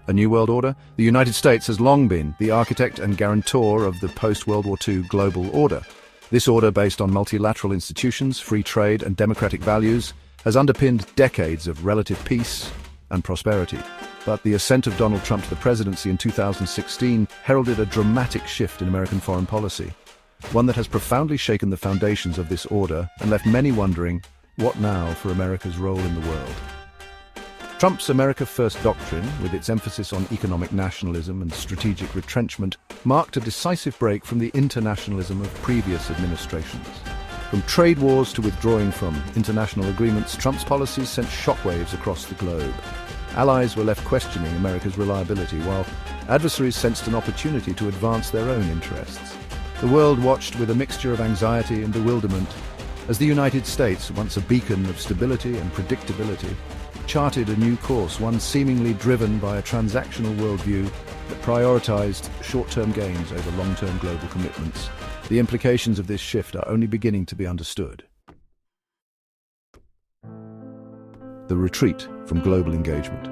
A new world order? The United States has long been the architect and guarantor of the post-World War II global order. This order, based on multilateral institutions, free trade, and democratic values, has underpinned decades of relative peace and prosperity. But the ascent of Donald Trump to the presidency in 2016 heralded a dramatic shift in American foreign policy, one that has profoundly shaken the foundations of this order and left many wondering, what now for America's role in the world? Trump's America First doctrine, with its emphasis on economic nationalism and strategic retrenchment, marked a decisive break from the internationalism of previous administrations. From trade wars to withdrawing from international agreements, Trump's policies sent shockwaves across the globe. Allies were left questioning America's reliability, while adversaries sensed an opportunity to advance their own interests. The world watched with a mixture of anxiety and bewilderment as the United States, once a beacon of stability and predictability, charted a new course, one seemingly driven by a transactional worldview that prioritized short-term gains over long-term global commitments. The implications of this shift are only beginning to be understood. The retreat from global engagement.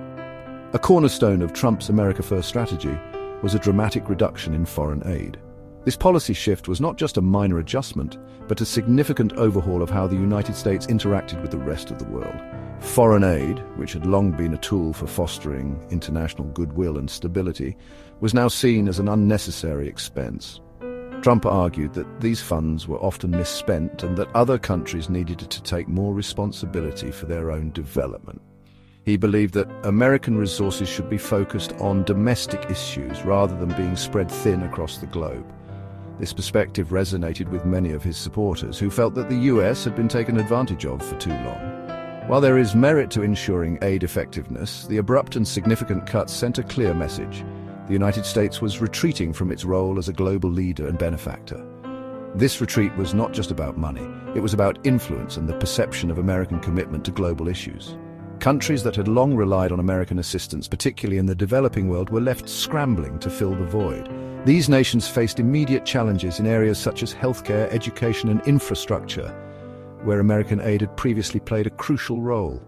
A cornerstone of Trump's America First strategy was a dramatic reduction in foreign aid. This policy shift was not just a minor adjustment, but a significant overhaul of how the United States interacted with the rest of the world. Foreign aid, which had long been a tool for fostering international goodwill and stability, was now seen as an unnecessary expense. Trump argued that these funds were often misspent and that other countries needed to take more responsibility for their own development. He believed that American resources should be focused on domestic issues rather than being spread thin across the globe. This perspective resonated with many of his supporters, who felt that the US had been taken advantage of for too long. While there is merit to ensuring aid effectiveness, the abrupt and significant cuts sent a clear message. The United States was retreating from its role as a global leader and benefactor. This retreat was not just about money, it was about influence and the perception of American commitment to global issues. Countries that had long relied on American assistance, particularly in the developing world, were left scrambling to fill the void. These nations faced immediate challenges in areas such as healthcare, education, and infrastructure, where American aid had previously played a crucial role.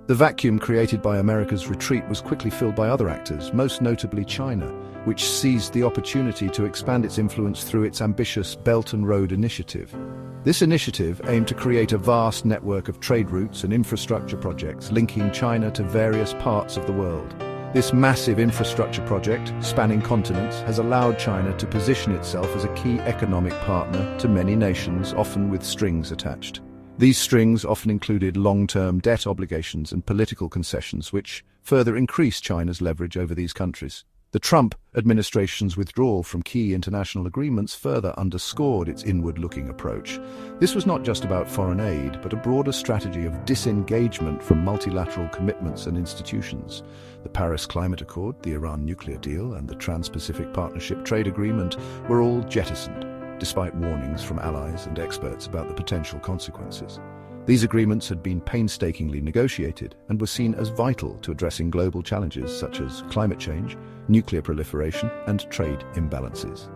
The vacuum created by America's retreat was quickly filled by other actors, most notably China, which seized the opportunity to expand its influence through its ambitious Belt and Road Initiative. This initiative aimed to create a vast network of trade routes and infrastructure projects linking China to various parts of the world. This massive infrastructure project, spanning continents, has allowed China to position itself as a key economic partner to many nations, often with strings attached. These strings often included long-term debt obligations and political concessions, which further increased China's leverage over these countries. The Trump administration's withdrawal from key international agreements further underscored its inward-looking approach. This was not just about foreign aid, but a broader strategy of disengagement from multilateral commitments and institutions. The Paris Climate Accord, the Iran nuclear deal, and the Trans-Pacific Partnership Trade Agreement were all jettisoned, despite warnings from allies and experts about the potential consequences. These agreements had been painstakingly negotiated and were seen as vital to addressing global challenges such as climate change, nuclear proliferation, and trade imbalances.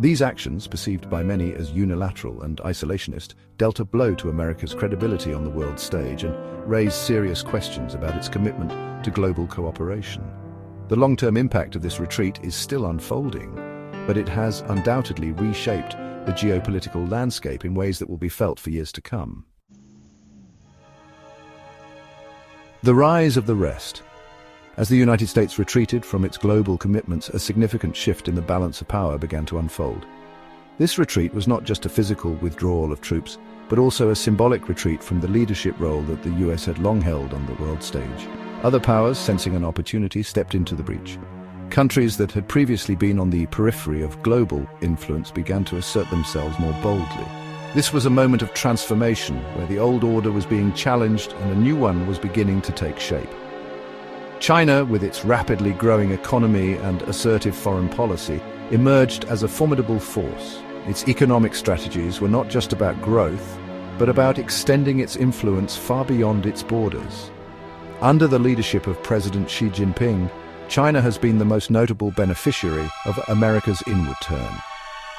These actions, perceived by many as unilateral and isolationist, dealt a blow to America's credibility on the world stage and raised serious questions about its commitment to global cooperation. The long-term impact of this retreat is still unfolding, but it has undoubtedly reshaped the geopolitical landscape in ways that will be felt for years to come. The rise of the rest. As the United States retreated from its global commitments, a significant shift in the balance of power began to unfold. This retreat was not just a physical withdrawal of troops, but also a symbolic retreat from the leadership role that the US had long held on the world stage. Other powers, sensing an opportunity, stepped into the breach. Countries that had previously been on the periphery of global influence began to assert themselves more boldly. This was a moment of transformation, where the old order was being challenged and a new one was beginning to take shape. China, with its rapidly growing economy and assertive foreign policy, emerged as a formidable force. Its economic strategies were not just about growth, but about extending its influence far beyond its borders. Under the leadership of President Xi Jinping, China has been the most notable beneficiary of America's inward turn.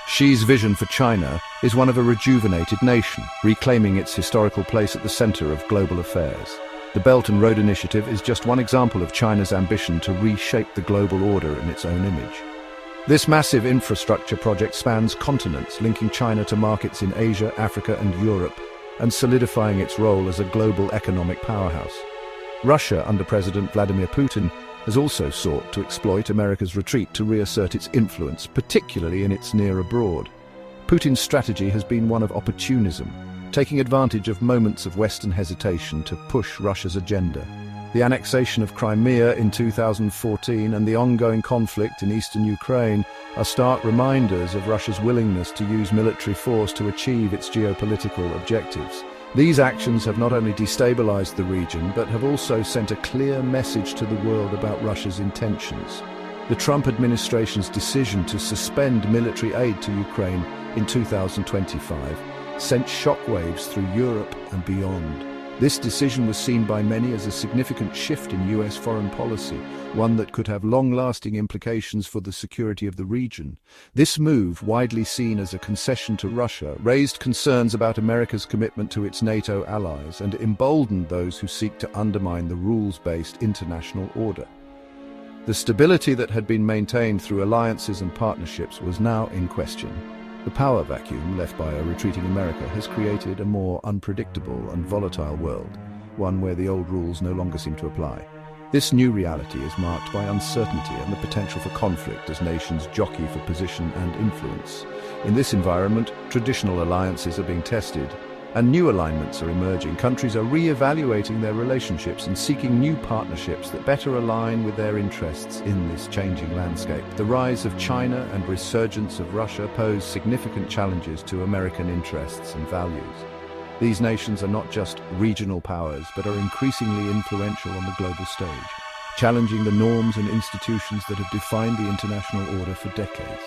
Xi's vision for China is one of a rejuvenated nation, reclaiming its historical place at the center of global affairs. The Belt and Road Initiative is just one example of China's ambition to reshape the global order in its own image. This massive infrastructure project spans continents, linking China to markets in Asia, Africa, and Europe, and solidifying its role as a global economic powerhouse. Russia, under President Vladimir Putin, has also sought to exploit America's retreat to reassert its influence, particularly in its near abroad. Putin's strategy has been one of opportunism, taking advantage of moments of Western hesitation to push Russia's agenda. The annexation of Crimea in 2014 and the ongoing conflict in eastern Ukraine are stark reminders of Russia's willingness to use military force to achieve its geopolitical objectives. These actions have not only destabilized the region, but have also sent a clear message to the world about Russia's intentions. The Trump administration's decision to suspend military aid to Ukraine in 2025 sent shockwaves through Europe and beyond. This decision was seen by many as a significant shift in US foreign policy, one that could have long-lasting implications for the security of the region. This move, widely seen as a concession to Russia, raised concerns about America's commitment to its NATO allies and emboldened those who seek to undermine the rules-based international order. The stability that had been maintained through alliances and partnerships was now in question. The power vacuum left by a retreating America has created a more unpredictable and volatile world, one where the old rules no longer seem to apply. This new reality is marked by uncertainty and the potential for conflict as nations jockey for position and influence. In this environment, traditional alliances are being tested, and new alignments are emerging. Countries are re-evaluating their relationships and seeking new partnerships that better align with their interests in this changing landscape. The rise of China and resurgence of Russia pose significant challenges to American interests and values. These nations are not just regional powers, but are increasingly influential on the global stage, challenging the norms and institutions that have defined the international order for decades.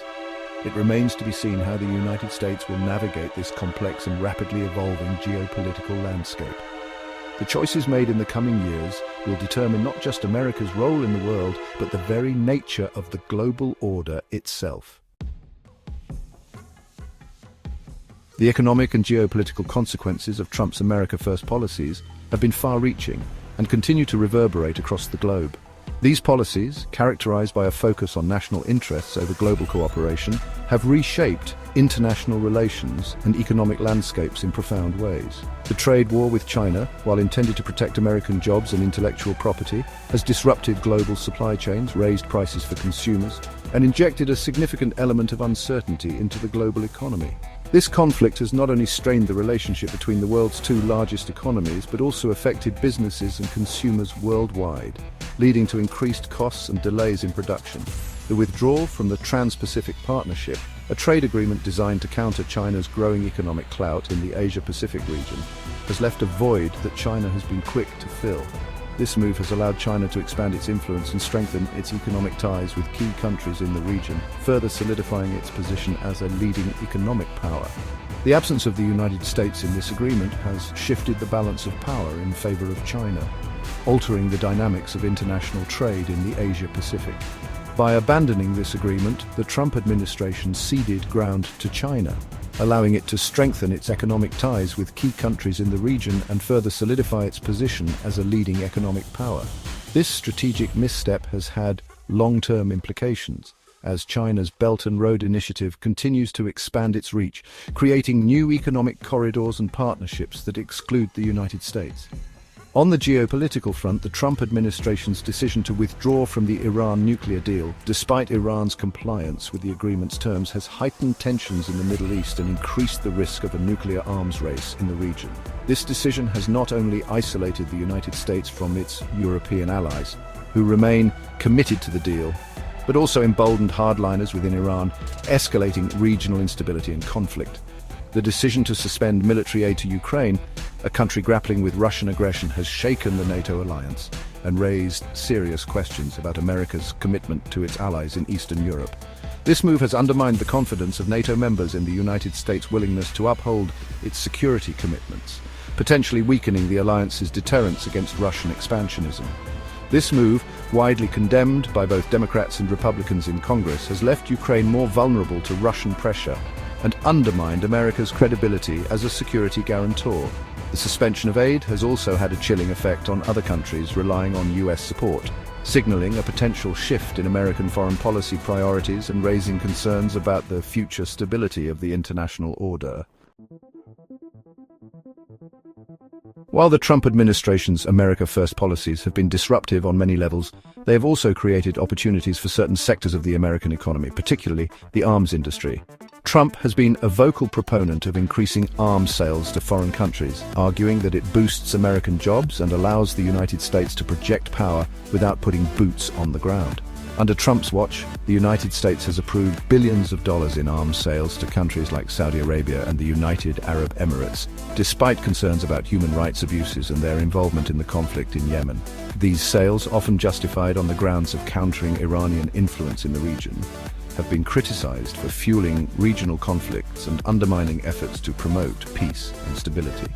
It remains to be seen how the United States will navigate this complex and rapidly evolving geopolitical landscape. The choices made in the coming years will determine not just America's role in the world, but the very nature of the global order itself. The economic and geopolitical consequences of Trump's America First policies have been far-reaching and continue to reverberate across the globe. These policies, characterized by a focus on national interests over global cooperation, have reshaped international relations and economic landscapes in profound ways. The trade war with China, while intended to protect American jobs and intellectual property, has disrupted global supply chains, raised prices for consumers, and injected a significant element of uncertainty into the global economy. This conflict has not only strained the relationship between the world's two largest economies, but also affected businesses and consumers worldwide, leading to increased costs and delays in production. The withdrawal from the Trans-Pacific Partnership, a trade agreement designed to counter China's growing economic clout in the Asia-Pacific region, has left a void that China has been quick to fill. This move has allowed China to expand its influence and strengthen its economic ties with key countries in the region, further solidifying its position as a leading economic power. The absence of the United States in this agreement has shifted the balance of power in favor of China, altering the dynamics of international trade in the Asia-Pacific. By abandoning this agreement, the Trump administration ceded ground to China, allowing it to strengthen its economic ties with key countries in the region and further solidify its position as a leading economic power. This strategic misstep has had long-term implications, as China's Belt and Road Initiative continues to expand its reach, creating new economic corridors and partnerships that exclude the United States. On the geopolitical front, the Trump administration's decision to withdraw from the Iran nuclear deal, despite Iran's compliance with the agreement's terms, has heightened tensions in the Middle East and increased the risk of a nuclear arms race in the region. This decision has not only isolated the United States from its European allies, who remain committed to the deal, but also emboldened hardliners within Iran, escalating regional instability and conflict. The decision to suspend military aid to Ukraine, a country grappling with Russian aggression, has shaken the NATO alliance and raised serious questions about America's commitment to its allies in Eastern Europe. This move has undermined the confidence of NATO members in the United States' willingness to uphold its security commitments, potentially weakening the alliance's deterrence against Russian expansionism. This move, widely condemned by both Democrats and Republicans in Congress, has left Ukraine more vulnerable to Russian pressure and undermined America's credibility as a security guarantor. The suspension of aid has also had a chilling effect on other countries relying on US support, signaling a potential shift in American foreign policy priorities and raising concerns about the future stability of the international order. While the Trump administration's America First policies have been disruptive on many levels, they have also created opportunities for certain sectors of the American economy, particularly the arms industry. Trump has been a vocal proponent of increasing arms sales to foreign countries, arguing that it boosts American jobs and allows the United States to project power without putting boots on the ground. Under Trump's watch, the United States has approved billions of dollars in arms sales to countries like Saudi Arabia and the United Arab Emirates, despite concerns about human rights abuses and their involvement in the conflict in Yemen. These sales, often justified on the grounds of countering Iranian influence in the region, have been criticized for fueling regional conflicts and undermining efforts to promote peace and stability.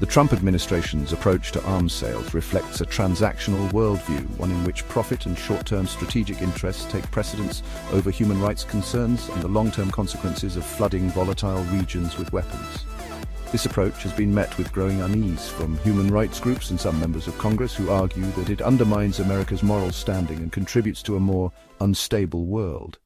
The Trump administration's approach to arms sales reflects a transactional worldview, one in which profit and short-term strategic interests take precedence over human rights concerns and the long-term consequences of flooding volatile regions with weapons. This approach has been met with growing unease from human rights groups and some members of Congress who argue that it undermines America's moral standing and contributes to a more unstable world.